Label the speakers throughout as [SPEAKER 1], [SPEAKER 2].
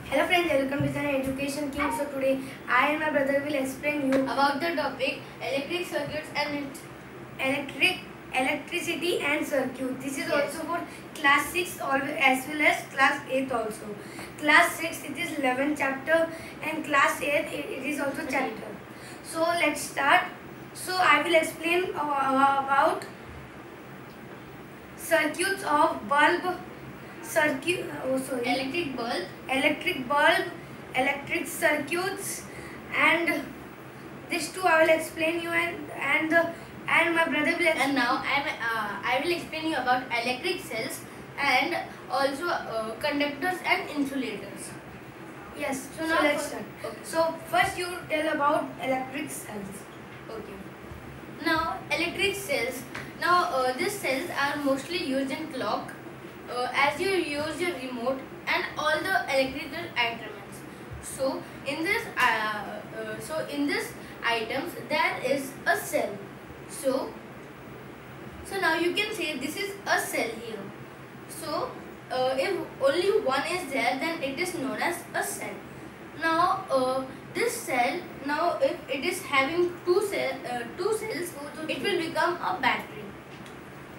[SPEAKER 1] Hello friends, welcome to Design Education King. So today I and my brother will explain you
[SPEAKER 2] about the topic electric circuits and
[SPEAKER 1] electricity and circuit. This is
[SPEAKER 2] Yes.
[SPEAKER 1] also for class 6 as well as class 8 also. Class 6 it is 11th chapter and class 8 it is also chapter. So let's start. So I will explain about circuits of bulb,
[SPEAKER 2] electric bulb.
[SPEAKER 1] electric bulb, electric circuits, and these two I will explain you and my brother will explain.
[SPEAKER 2] And now I will explain you about electric cells and also conductors and insulators.
[SPEAKER 1] Yes.
[SPEAKER 2] So
[SPEAKER 1] So
[SPEAKER 2] now
[SPEAKER 1] let's
[SPEAKER 2] for-
[SPEAKER 1] start.
[SPEAKER 2] okay.
[SPEAKER 1] So first you tell about electric cells.
[SPEAKER 2] Okay. Now electric cells. Now these cells are mostly used in clock as you use your remote and all the electrical items. So in this items there is a cell. So now you can say this is a cell here. So if only one is there, then it is known as a cell. Now this cell, now if it is having two cells, it will become a battery.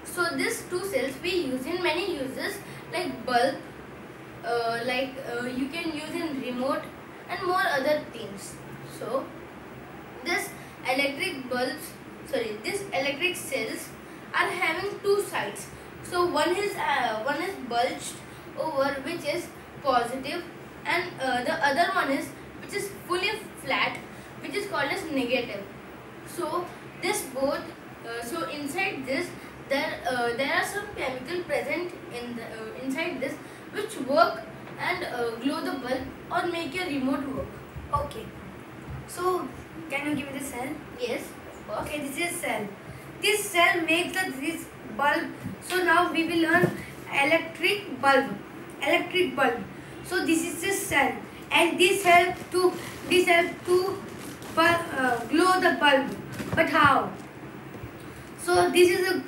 [SPEAKER 2] So these two cells we use in many uses like bulb, you can use in remote and more other things. So this these electric cells are having two sides. So one is bulged over, which is positive, and the other one is which is fully flat, which is called as negative. So this both so inside this there are some chemical present in inside this which work and glow the bulb or make your remote work.
[SPEAKER 1] Okay. So can you give me the cell?
[SPEAKER 2] Yes, of course.
[SPEAKER 1] Okay, this is cell. This cell makes this bulb. So now we will learn electric bulb. Electric bulb. So this is the cell, and this help to glow the bulb. But how? So this is a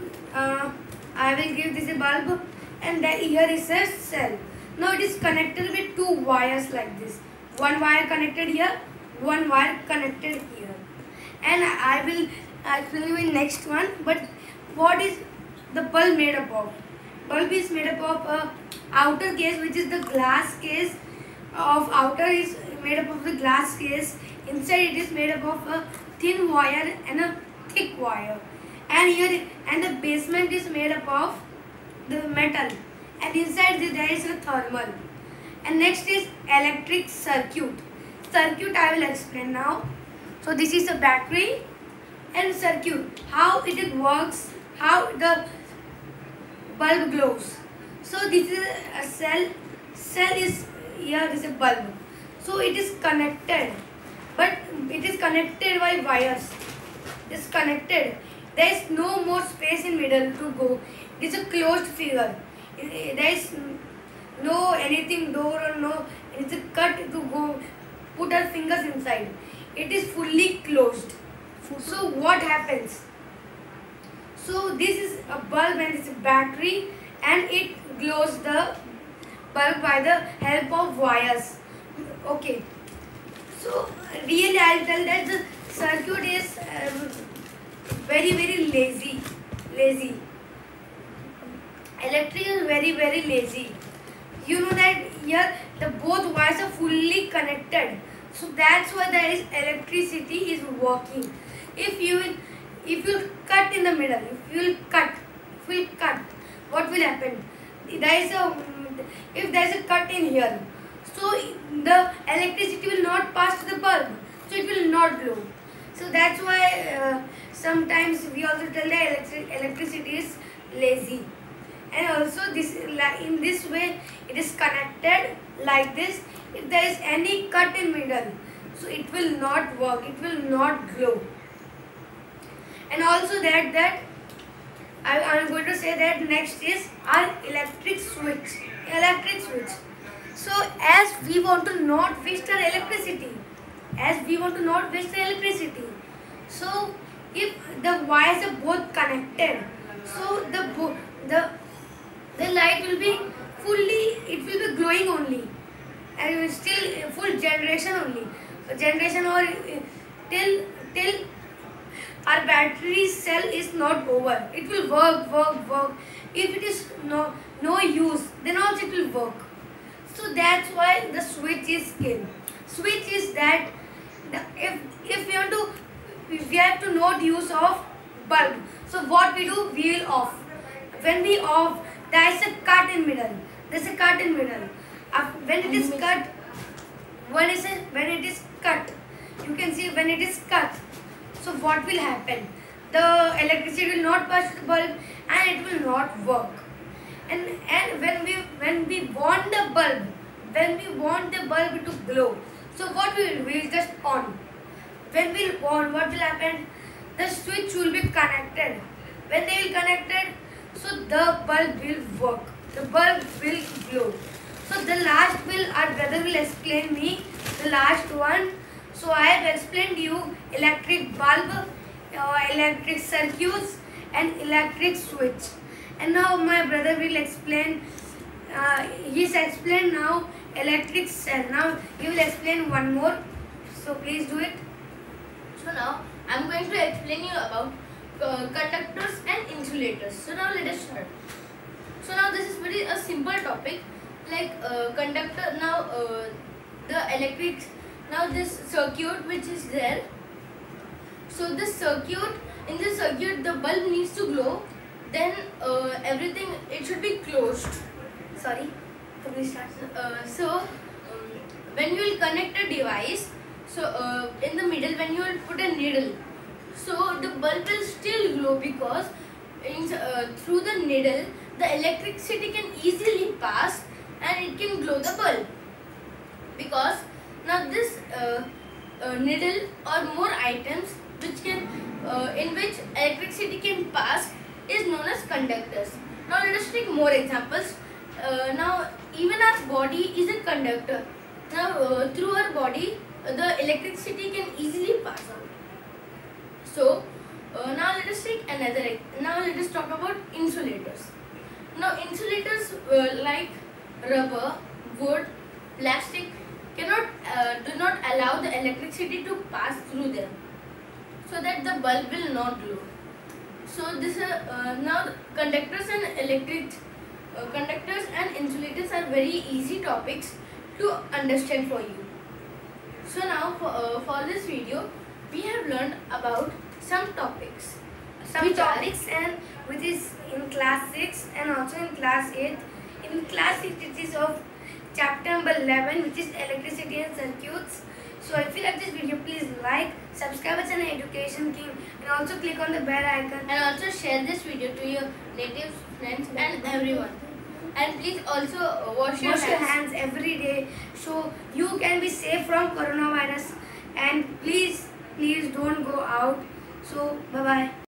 [SPEAKER 1] I will give this a bulb, and then here is a cell. Now it is connected with two wires like this. One wire connected here, one wire connected here, and I will explain you in next one. But what is the bulb made up of? Bulb is made up of a outer case, which is the glass case of outer is made up of the glass case. Inside it is made up of a thin wire and a thick wire, and here and the basement is made up of the metal, and inside this there is a thermal. And next is electric circuit. Circuit I will explain now. So this is a battery and circuit, how it works, how the bulb glows. So this is a cell. Cell is here is a bulb. So it is connected, but it is connected by wires. It is connected. There is no more space in middle to go. It is a closed figure. There is no anything door or no. It is a cut to go. Put our fingers inside. It is fully closed. So what happens? So this is a bulb and it's a battery, and it glows the bulb by the help of wires. Okay. So really I'll tell that the circuit is very lazy. Electric is very lazy. You know that here the both wires are fully connected. So that's why there is electricity is working. If you cut in the middle, if you will cut, what will happen? If there is a cut in here, so the electricity will not pass to the bulb, so it will not glow. So that's why sometimes we also tell that electricity is lazy. And also this in this way it is connected like this. If there is any cut in middle, so it will not work, it will not glow. And also that I am going to say that next is our electric switch. So as we want to not waste our electricity, so if the wires are both connected, so the light will be glowing only. and still full generation only, generation or till our battery cell is not over. It will work. If it is no use, then also it will work. So that's why the switch is skill. Switch is that if we want to, we have to know the use of bulb. So what we do, we will off. When we off, there is a cut in middle. There's a cut in middle. When it is cut, when it is cut, you can see when it is cut. So what will happen? The electricity will not pass the bulb and it will not work. And when we want the bulb to glow, so what we will do? We will just on. When we will on, what will happen? The switch will be connected. When they will connected, so the bulb will work. The bulb will glow. So the last will our brother will explain me the last one. So I have explained you electric bulb, electric circuits and electric switch. And now my brother will explain, he's explained now electric cell. Now he will explain one more. So please do it.
[SPEAKER 2] So now I'm going to explain you about conductors and insulators. So now let us start. So now this is very a simple topic, like conductor. Now the electric, now this circuit which is there. So this circuit, in this circuit the bulb needs to glow. Then everything, it should be closed.
[SPEAKER 1] Sorry, so please start.
[SPEAKER 2] When you will connect a device, so in the middle when you will put a needle, so the bulb will still glow because through the needle the electricity can easily pass and it can glow the bulb. Because now this needle or more items which can in which electricity can pass is known as conductors. Now let us take more examples. Now even our body is a conductor. Now through our body the electricity can easily pass out. So now let us take another. Now let us talk about insulators. Now insulators like rubber, wood, plastic cannot do not allow the electricity to pass through them, so that the bulb will not glow. So this now conductors and insulators are very easy topics to understand for you. So now for this video we have learned about some topics.
[SPEAKER 1] And which is in class 6 and also in class 8. In class 6 it is of chapter number 11, which is electricity and circuits. So if you like this video, please like, subscribe as an Education King, and also click on the bell icon.
[SPEAKER 2] And also share this video to your native friends and everyone. And please also wash your hands
[SPEAKER 1] every day, so you can be safe from coronavirus. And please don't go out. So bye bye.